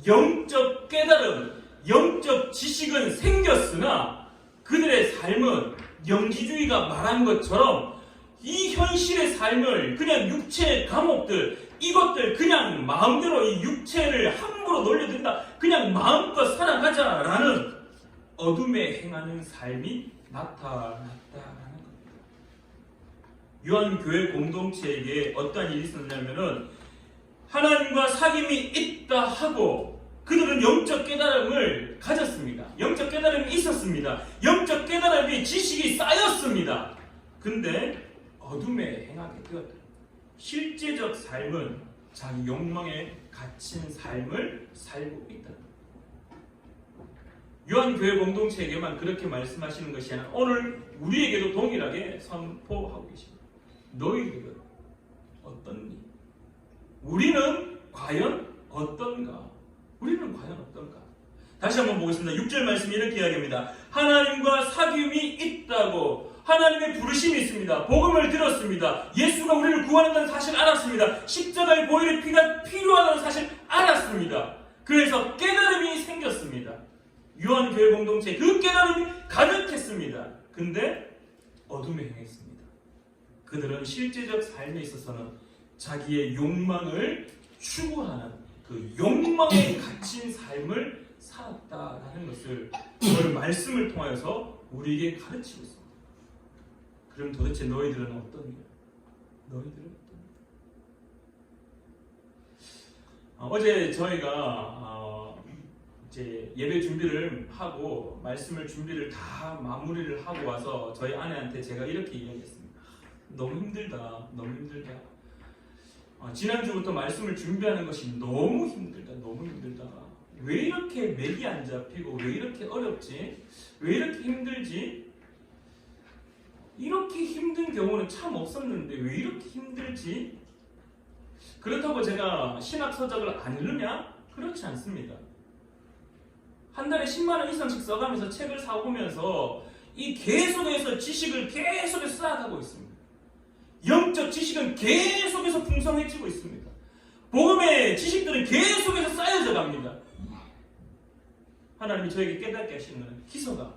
영적 깨달음, 영적 지식은 생겼으나 그들의 삶은 영지주의가 말한 것처럼 이 현실의 삶을 그냥 육체의 감옥들, 이것들 그냥 마음대로 이 육체를 함부로 놀려든다, 그냥 마음껏 살아가자라는 어둠에 행하는 삶이 나타났다라는 겁니다. 요한교회 공동체에게 어떠한 일이 있었냐면은 하나님과 사귐이 있다 하고 그들은 영적 깨달음을 가졌습니다. 영적 깨달음이 있었습니다. 영적 깨달음이 지식이 쌓였습니다. 근데 어둠에 행하게 되었다. 실제적 삶은 자기 욕망에 갇힌 삶을 살고 있다. 요한교회 공동체에게만 그렇게 말씀하시는 것이 아니라 오늘 우리에게도 동일하게 선포하고 계십니다. 너희들은 어떻니? 우리는 과연 어떤가? 우리는 과연 어떤가? 다시 한번 보겠습니다. 6절 말씀이 이렇게 이야기합니다. 하나님과 사귐이 있다고, 하나님의 부르심이 있습니다. 복음을 들었습니다. 예수가 우리를 구원한다는 사실을 알았습니다. 십자가의 보혈의 피가 필요하다는 사실을 알았습니다. 그래서 깨달음이 생겼습니다. 요한교회 공동체 그 깨달음이 가득했습니다. 근데 어둠에 행했습니다. 그들은 실제적 삶에 있어서는 자기의 욕망을 추구하는 그 욕망에 갇힌 삶을 살았다라는 것을 오늘 말씀을 통하여서 우리에게 가르치고 있습니다. 그럼 도대체 너희들은 어떠냐? 너희들은 어떠냐? 어제 저희가 이제 예배 준비를 하고 말씀을 준비를 다 마무리를 하고 와서 저희 아내한테 제가 이렇게 이야기했습니다. 너무 힘들다. 너무 힘들다. 지난주부터 말씀을 준비하는 것이 너무 힘들다. 너무 힘들다. 왜 이렇게 맥이 안 잡히고 왜 이렇게 어렵지? 왜 이렇게 힘들지? 이렇게 힘든 경우는 참 없었는데 왜 이렇게 힘들지? 그렇다고 제가 신학 서적을 안 읽느냐? 그렇지 않습니다. 한 달에 10만 원 이상씩 써가면서 책을 사오면서 이 계속해서 지식을 계속해서 쌓아가고 있습니다. 영적 지식은 계속해서 풍성해지고 있습니다. 복음의 지식들은 계속해서 쌓여져 갑니다. 하나님이 저에게 깨닫게 하시는 것은 기서가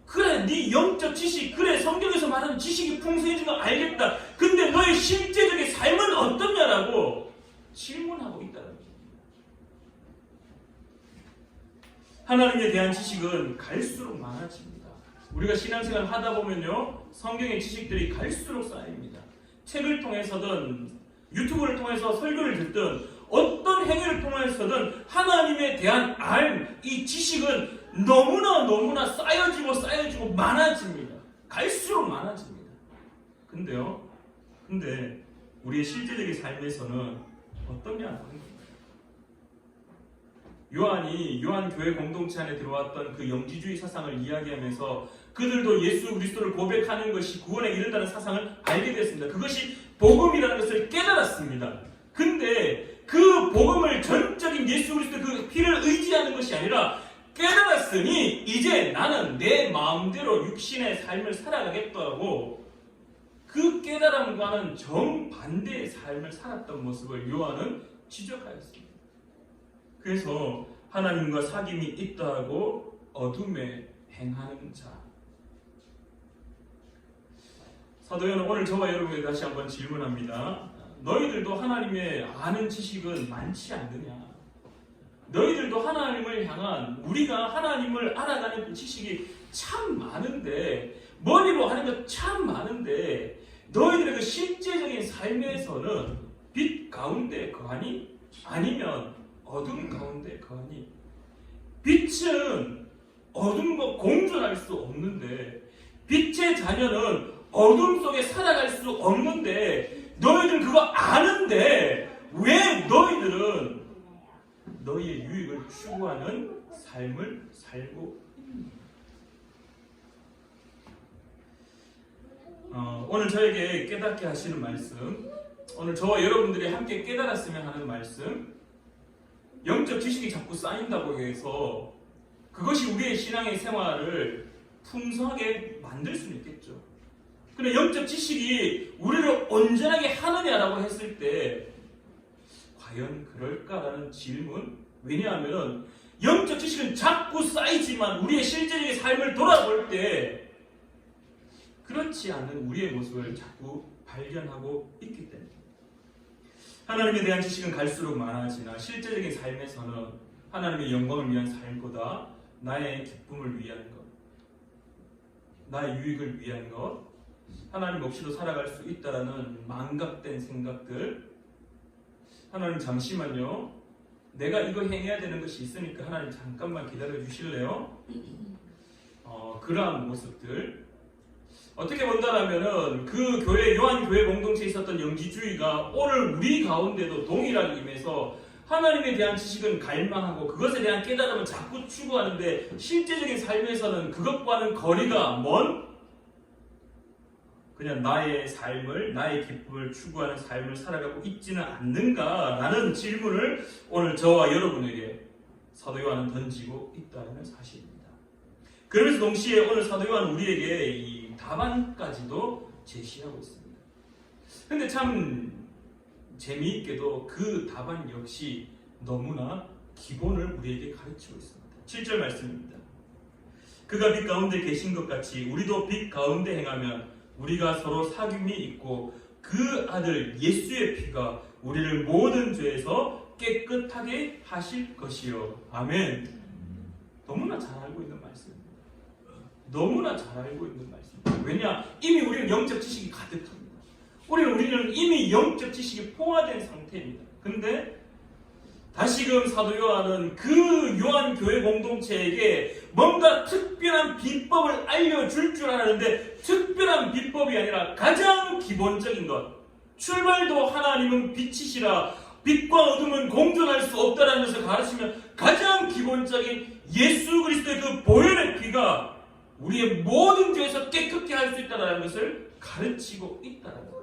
그래 네 영적 지식, 그래 성경에서 말하는 지식이 풍성해진 거 알겠다. 근데 너의 실제적인 삶은 어떻냐라고 질문하고 있다는 겁니다. 하나님에 대한 지식은 갈수록 많아집니다. 우리가 신앙생활 하다 보면요, 성경의 지식들이 갈수록 쌓입니다. 책을 통해서든 유튜브를 통해서 설교를 듣든 어떤 행위를 통해서든 하나님에 대한 이 지식은 너무나 쌓여지고 많아집니다. 갈수록 많아집니다. 근데 우리의 실제적인 삶에서는 어떠냐는 겁니다. 요한이 요한교회 공동체 안에 들어왔던 그 영지주의 사상을 이야기하면서 그들도 예수 그리스도를 고백하는 것이 구원에 이른다는 사상을 알게 됐습니다. 그것이 복음이라는 것을 깨달았습니다. 근데 그 복음을 전적인 예수 그리스도 그 피를 의지하는 것이 아니라 깨달았으니 이제 나는 내 마음대로 육신의 삶을 살아가겠다고 그 깨달음과는 정반대의 삶을 살았던 모습을 요한은 지적하였습니다. 그래서 하나님과 사귐이 있다고 어둠에 행하는 자. 사도 요한은 오늘 저와 여러분에게 다시 한번 질문합니다. 너희들도 하나님의 아는 지식은 많지 않느냐? 너희들도 하나님을 향한 우리가 하나님을 알아가는 그 지식이 참 많은데 머리로 하는 것 참 많은데 너희들의 그 실제적인 삶에서는 빛 가운데 거하니 아니면 어둠 가운데 거하니 빛은 어둠과 공존할 수 없는데 빛의 자녀는 어둠 속에 살아갈 수 없는데 너희들은 그거 아는데 왜 너희들은 너희의 유익을 추구하는 삶을 살고 있는 오늘 저에게 깨닫게 하시는 말씀, 오늘 저와 여러분들이 함께 깨달았으면 하는 말씀, 영적 지식이 자꾸 쌓인다고 해서 그것이 우리의 신앙의 생활을 풍성하게 만들 수는 있겠죠. 근데 영적 지식이 우리를 온전하게 하느냐라고 했을 때 과연 그럴까라는 질문. 왜냐하면 영적 지식은 자꾸 쌓이지만 우리의 실제적인 삶을 돌아볼 때 그렇지 않은 우리의 모습을 자꾸 발견하고 있기 때문에 하나님에 대한 지식은 갈수록 많아지나 실제적인 삶에서는 하나님의 영광을 위한 삶보다 나의 기쁨을 위한 것, 나의 유익을 위한 것, 하나님 없이도 살아갈 수 있다라는 망각된 생각들. 하나님 잠시만요, 내가 이거 행해야 되는 것이 있으니까 하나님 잠깐만 기다려 주실래요? 그러한 모습들. 어떻게 본다라면은 그 교회, 요한교회 공동체에 있었던 영지주의가 오늘 우리 가운데도 동일하게 임해서 하나님에 대한 지식은 갈망하고 그것에 대한 깨달음을 자꾸 추구하는데 실제적인 삶에서는 그것과는 거리가 먼 그냥 나의 삶을, 나의 기쁨을 추구하는 삶을 살아가고 있지는 않는가라는 질문을 오늘 저와 여러분에게 사도 요한은 던지고 있다는 사실입니다. 그러면서 동시에 오늘 사도 요한은 우리에게 이 답안까지도 제시하고 있습니다. 근데 참 재미있게도 그 답안 역시 너무나 기본을 우리에게 가르치고 있습니다. 7절 말씀입니다. 그가 빛 가운데 계신 것 같이 우리도 빛 가운데 행하면 우리가 서로 사귐이 있고 그 아들 예수의 피가 우리를 모든 죄에서 깨끗하게 하실 것이요. 아멘. 너무나 잘 알고 있는 말씀입니다. 너무나 잘 알고 있는 말씀입니다. 왜냐? 이미 우리는 영적 지식이 가득합니다. 우리는 이미 영적 지식이 포화된 상태입니다. 근데 다시금 사도 요한은 그 요한 교회 공동체에게 뭔가 특별한 비법을 알려줄 줄 알았는데 특별한 비법이 아니라 가장 기본적인 것, 출발도 하나님은 빛이시라 빛과 어둠은 공존할 수 없다는 것을 가르치며 가장 기본적인 예수 그리스도의 그 보혈의 피가 우리의 모든 죄에서 깨끗게 할 수 있다는 것을 가르치고 있다는 것.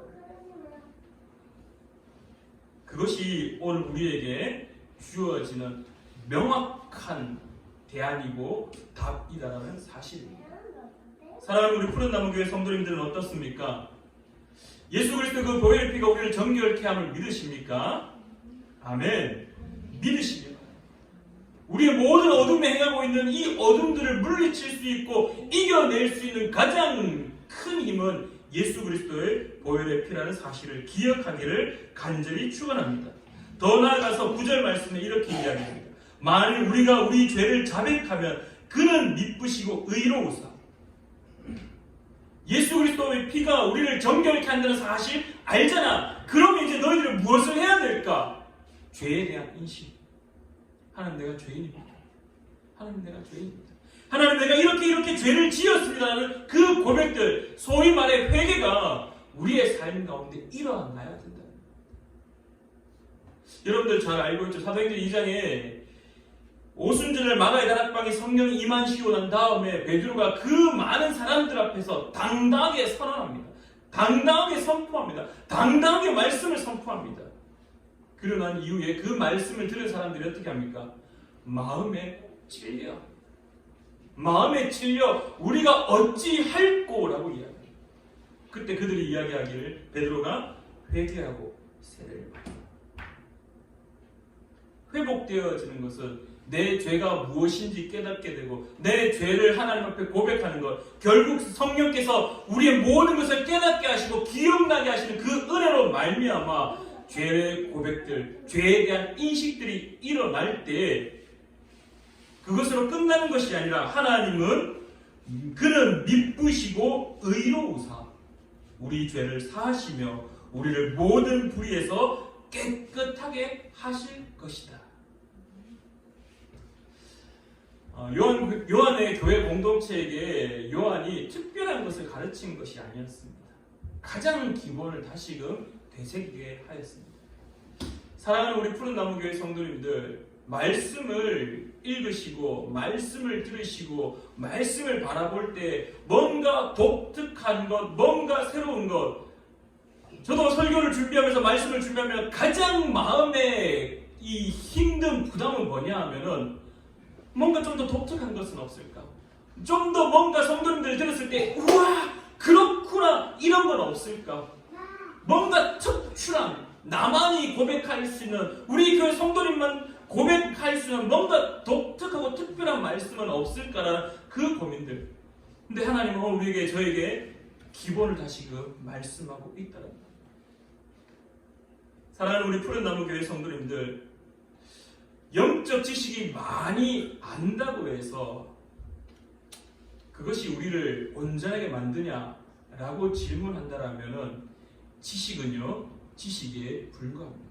그것이 오늘 우리에게 주어지는 명확한 대안이고 답이다라는 사실입니다. 사랑하는 우리 푸른나무교회 성도님들은 어떻습니까? 예수 그리스도 그 보혈의 피가 우리를 정결케 함을 믿으십니까? 아멘. 믿으십니까? 우리의 모든 어둠에 행하고 있는 이 어둠들을 물리칠 수 있고 이겨낼 수 있는 가장 큰 힘은 예수 그리스도의 보혈의 피라는 사실을 기억하기를 간절히 축원합니다. 더 나아가서 9절 말씀에 이렇게 이야기합니다. 만일 우리가 우리 죄를 자백하면 그는 미쁘시고 의로우사. 예수 그리스도의 피가 우리를 정결케 한다는 사실 알잖아. 그러면 이제 너희들은 무엇을 해야 될까? 죄에 대한 인식. 하나님 내가 죄인입니다. 하나님 내가 죄인입니다. 하나님 내가 이렇게 죄를 지었습니다라는 그 고백들, 소위 말해 회개가 우리의 삶 가운데 일어나야 된다. 여러분들 잘 알고 있죠. 사도행전 2장에 오순절날 마가의 다락방에 성령이 임하시고 난 다음에 베드로가 그 많은 사람들 앞에서 당당하게 선언합니다. 당당하게 선포합니다. 당당하게 말씀을 선포합니다. 그러고 난 이후에 그 말씀을 들은 사람들이 어떻게 합니까? 마음에 찔려 우리가 어찌할꼬라고 이야기합니다. 그때 그들이 이야기하기를 베드로가 회개하고 세례를 받는다. 회복되어지는 것은 내 죄가 무엇인지 깨닫게 되고 내 죄를 하나님 앞에 고백하는 것, 결국 성령께서 우리의 모든 것을 깨닫게 하시고 기억나게 하시는 그 은혜로 말미암아 죄의 고백들, 죄에 대한 인식들이 일어날 때 그것으로 끝나는 것이 아니라 하나님은 그는 미쁘시고 의로우사 우리 죄를 사하시며 우리를 모든 불의에서 깨끗하게 하실 것이다. 요한의 교회 공동체에게 요한이 특별한 것을 가르친 것이 아니었습니다. 가장 기본을 다시금 되새기게 하였습니다. 사랑하는 우리 푸른나무교회 성도님들, 말씀을 읽으시고 말씀을 들으시고 말씀을 바라볼 때 뭔가 독특한 것, 뭔가 새로운 것, 저도 설교를 준비하면서 말씀을 준비하면 가장 마음에 이 힘든 부담은 뭐냐 하면은 뭔가 좀 더 독특한 것은 없을까? 좀 더 뭔가 성도님들 들었을 때 우와 그렇구나 이런 건 없을까? 뭔가 특출한 나만이 고백할 수 있는 우리 교회 성도님만 고백할 수 있는 뭔가 독특하고 특별한 말씀은 없을까라는 그 고민들. 근데 하나님은 우리에게 저에게 기본을 다시금 말씀하고 있다는 것. 사랑하는 우리 푸른나무 교회 성도님들, 영적 지식이 많이 안다고 해서 그것이 우리를 온전하게 만드냐라고 질문한다라면은 지식은요, 지식에 불과합니다.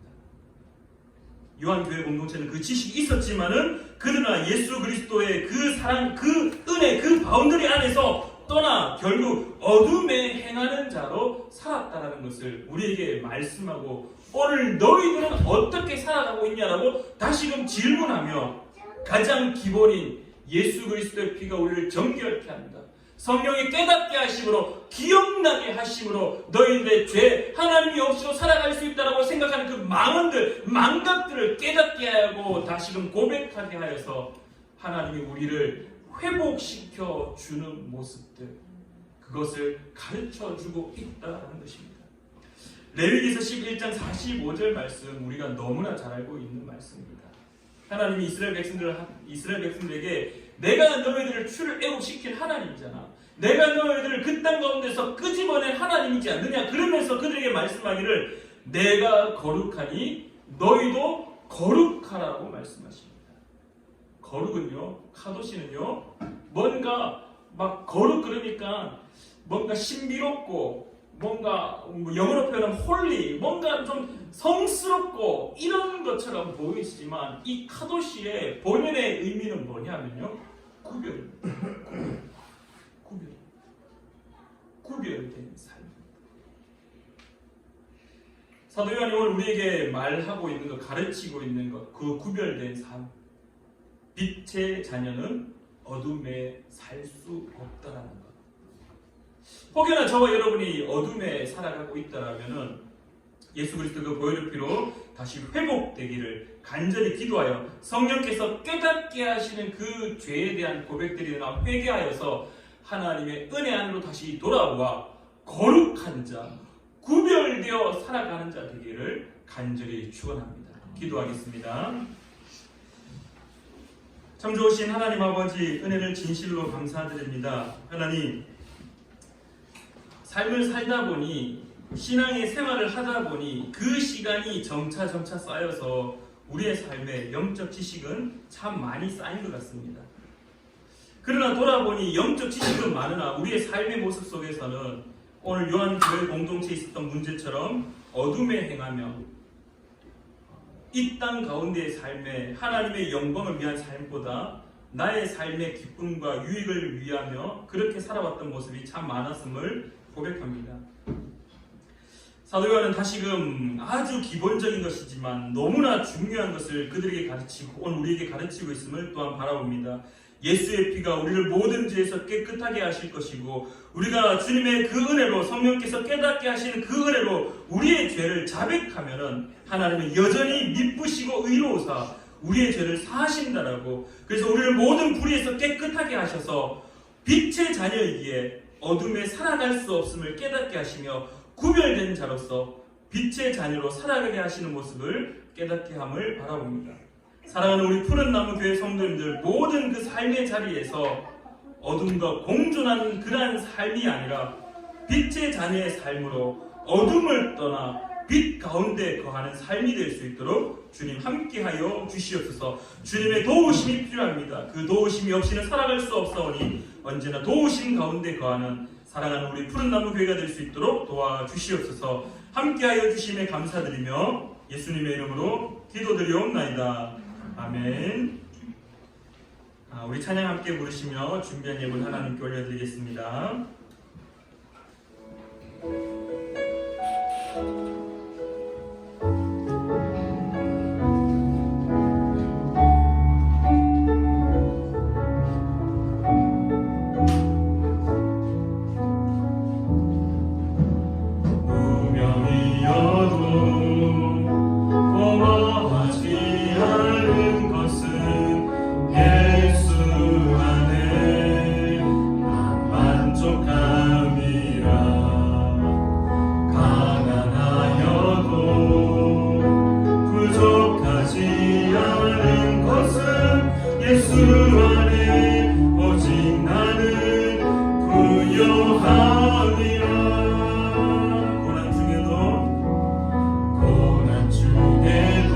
요한교회 공동체는 그 지식이 있었지만은 그러나 예수 그리스도의 그 사랑, 그 은혜, 그 바운더리 안에서 떠나 결국 어둠에 행하는 자로 살았다라는 것을 우리에게 말씀하고 오늘 너희들은 어떻게 살아가고 있냐라고 다시금 질문하며 가장 기본인 예수 그리스도의 피가 우리를 정결케 한다. 성령이 깨닫게 하심으로 기억나게 하심으로 너희들의 죄 하나님이 없이도 살아갈 수 있다라고 생각하는 그 망언들 망각들을 깨닫게 하고 다시금 고백하게 하여서 하나님이 우리를 회복시켜 주는 모습들 그것을 가르쳐주고 있다는 것입니다. 레위기서 11장 45절 말씀 우리가 너무나 잘 알고 있는 말씀입니다. 하나님이 이스라엘 백성들에게 내가 너희들을 출을 애국시킨 하나님이잖아. 내가 너희들을 그 땅 가운데서 끄집어낸 하나님이지 않느냐. 그러면서 그들에게 말씀하기를 내가 거룩하니 너희도 거룩하라고 말씀하십니다. 거룩은요, 카도시는요, 뭔가 막 거룩 그러니까 뭔가 신비롭고 뭔가 영어로 표현하면 홀리, 뭔가 좀 성스럽고 이런 것처럼 보이지만 이 카도시의 본연의 의미는 뭐냐면요, 구별된 삶. 사도 요한이 오늘 우리에게 말하고 있는 것, 가르치고 있는 것, 그 구별된 삶. 빛의 자녀는 어둠에 살 수 없다라는 것. 혹여나 저와 여러분이 어둠에 살아가고 있다라면은 예수 그리스도 그 보혈의 피로 다시 회복되기를 간절히 기도하여 성령께서 깨닫게 하시는 그 죄에 대한 고백들이나 회개하여서 하나님의 은혜 안으로 다시 돌아와 거룩한 자, 구별되어 살아가는 자 되기를 간절히 축원합니다. 기도하겠습니다. 참 좋으신 하나님 아버지, 은혜를 진실로 감사드립니다. 하나님, 삶을 살다 보니, 신앙의 생활을 하다 보니 그 시간이 점차 쌓여서 우리의 삶에 영적 지식은 참 많이 쌓인 것 같습니다. 그러나 돌아보니 영적 지식은 많으나 우리의 삶의 모습 속에서는 오늘 요한교회 공동체에 있었던 문제처럼 어둠에 행하며 이 땅 가운데의 삶에 하나님의 영광을 위한 삶보다 나의 삶의 기쁨과 유익을 위하며 그렇게 살아왔던 모습이 참 많았음을 고백합니다. 사도 요한은 다시금 아주 기본적인 것이지만 너무나 중요한 것을 그들에게 가르치고 오늘 우리에게 가르치고 있음을 또한 바라봅니다. 예수의 피가 우리를 모든 죄에서 깨끗하게 하실 것이고 우리가 주님의 그 은혜로 성령께서 깨닫게 하시는 그 은혜로 우리의 죄를 자백하면은 하나님은 여전히 미쁘시고 의로우사 우리의 죄를 사하신다라고. 그래서 우리를 모든 불의에서 깨끗하게 하셔서 빛의 자녀이기에 어둠에 살아갈 수 없음을 깨닫게 하시며 구별된 자로서 빛의 자녀로 살아가게 하시는 모습을 깨닫게 함을 바라봅니다. 사랑하는 우리 푸른 나무 교회 성도님들, 모든 그 삶의 자리에서 어둠과 공존하는 그러한 삶이 아니라 빛의 자녀의 삶으로 어둠을 떠나 빛 가운데 거하는 삶이 될 수 있도록 주님 함께하여 주시옵소서. 주님의 도우심이 필요합니다. 그 도우심이 없이는 살아갈 수 없사오니 언제나 도우심 가운데 거하는 사랑하는 우리 푸른 나무 교회가 될 수 있도록 도와주시옵소서. 함께하여 주심에 감사드리며 예수님의 이름으로 기도드리옵나이다. 아멘. 우리 찬양 함께 부르시며 준비한 예물 하나님께 올려드리겠습니다. 예수 안에 오직 나는 부요함이라. 고난 중에도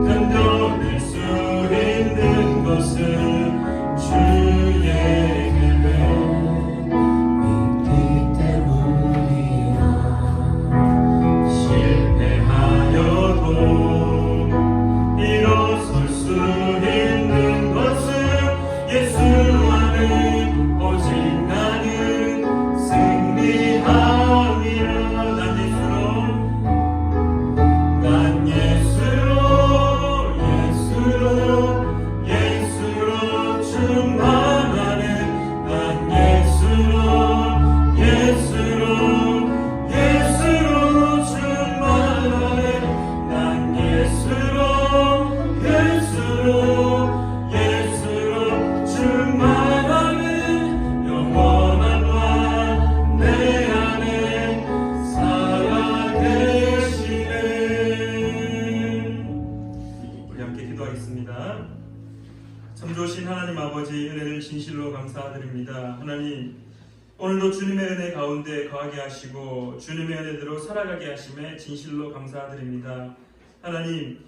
견뎌낼 수 있는 것은 주의 예배 믿기 때문이라. 실패하여도 일어설 수 있는 것은 예수 안에 오직 나는 승리함이라. 난 예수로 충만하네. 난 예수로 충만하네. 난 예수로 충만하네. 영원한 왕 내 안에 살아계시네. 우리 함께 기도하겠습니다. 참 좋으신 하나님 아버지, 은혜를 진실로 감사드립니다. 하나님, 오늘도 주님의 은혜 가운데 거하게 하시고 주님의 은혜대로 살아가게 하심에 진실로 감사드립니다. 하나님,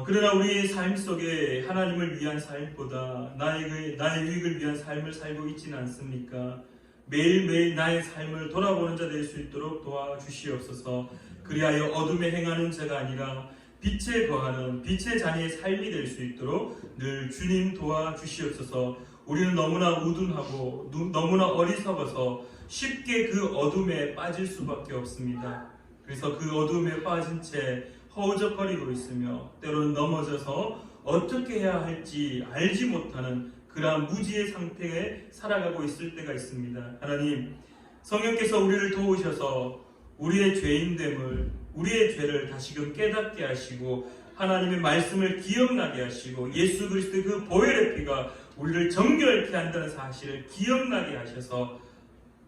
그러나 우리의 삶 속에 하나님을 위한 삶보다 나의 유익을 위한 삶을 살고 있지는 않습니까? 매일매일 나의 삶을 돌아보는 자 될 수 있도록 도와주시옵소서. 그리하여 어둠에 행하는 자가 아니라 빛에 거하는 빛의 자녀의 삶이 될 수 있도록 늘 주님 도와주시옵소서. 우리는 너무나 우둔하고 너무나 어리석어서 쉽게 그 어둠에 빠질 수밖에 없습니다. 그래서 그 어둠에 빠진 채 허우적거리고 있으며 때로는 넘어져서 어떻게 해야 할지 알지 못하는 그러한 무지의 상태에 살아가고 있을 때가 있습니다. 하나님, 성령께서 우리를 도우셔서 우리의 죄인됨을, 우리의 죄를 다시금 깨닫게 하시고 하나님의 말씀을 기억나게 하시고 예수 그리스도의 그 보혈의 피가 우리를 정결케 한다는 사실을 기억나게 하셔서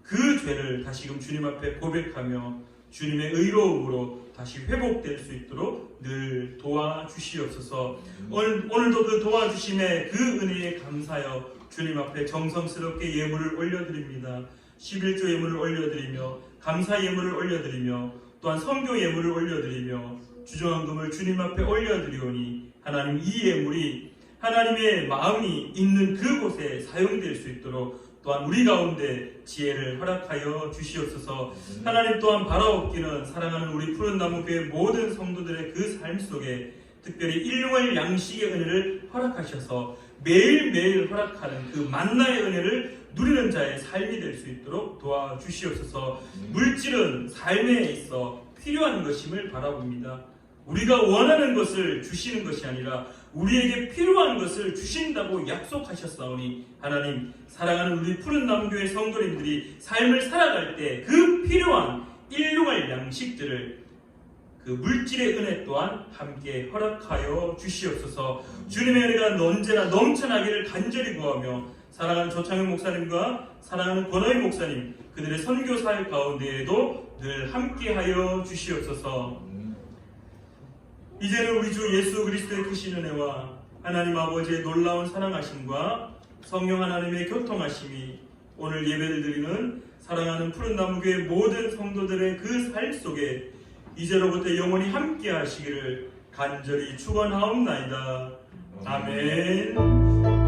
그 죄를 다시금 주님 앞에 고백하며 주님의 의로움으로 다시 회복될 수 있도록 늘 도와주시옵소서. 오늘도 그 도와주심에 그 은혜에 감사하여 주님 앞에 정성스럽게 예물을 올려드립니다. 11조 예물을 올려드리며 감사 예물을 올려드리며 또한 선교 예물을 올려드리며 주정한금을 주님 앞에 올려드리오니 하나님, 이 예물이 하나님의 마음이 있는 그곳에 사용될 수 있도록 또한 우리 가운데 지혜를 허락하여 주시옵소서. 하나님, 또한 바라옵기는 사랑하는 우리 푸른 나무 교회 모든 성도들의 그 삶 속에 특별히 일용할 양식의 은혜를 허락하셔서 매일매일 허락하는 그 만나의 은혜를 누리는 자의 삶이 될 수 있도록 도와주시옵소서. 물질은 삶에 있어 필요한 것임을 바라봅니다. 우리가 원하는 것을 주시는 것이 아니라 우리에게 필요한 것을 주신다고 약속하셨사오니 하나님, 사랑하는 우리 푸른 나무교회 성도님들이 삶을 살아갈 때 그 필요한 일용할 양식들을 그 물질의 은혜 또한 함께 허락하여 주시옵소서. 주님의 은혜가 언제나 넘쳐나기를 간절히 구하며 사랑하는 조창현 목사님과 사랑하는 권호희 목사님, 그들의 선교 사역 가운데에도 늘 함께하여 주시옵소서. 이제는 우리 주 예수 그리스도의 크신 은혜와 하나님 아버지의 놀라운 사랑하심과 성령 하나님의 교통하심이 오늘 예배를 드리는 사랑하는 푸른 나무교회 모든 성도들의 그 삶 속에 이제로부터 영원히 함께 하시기를 간절히 축원하옵나이다. 아멘.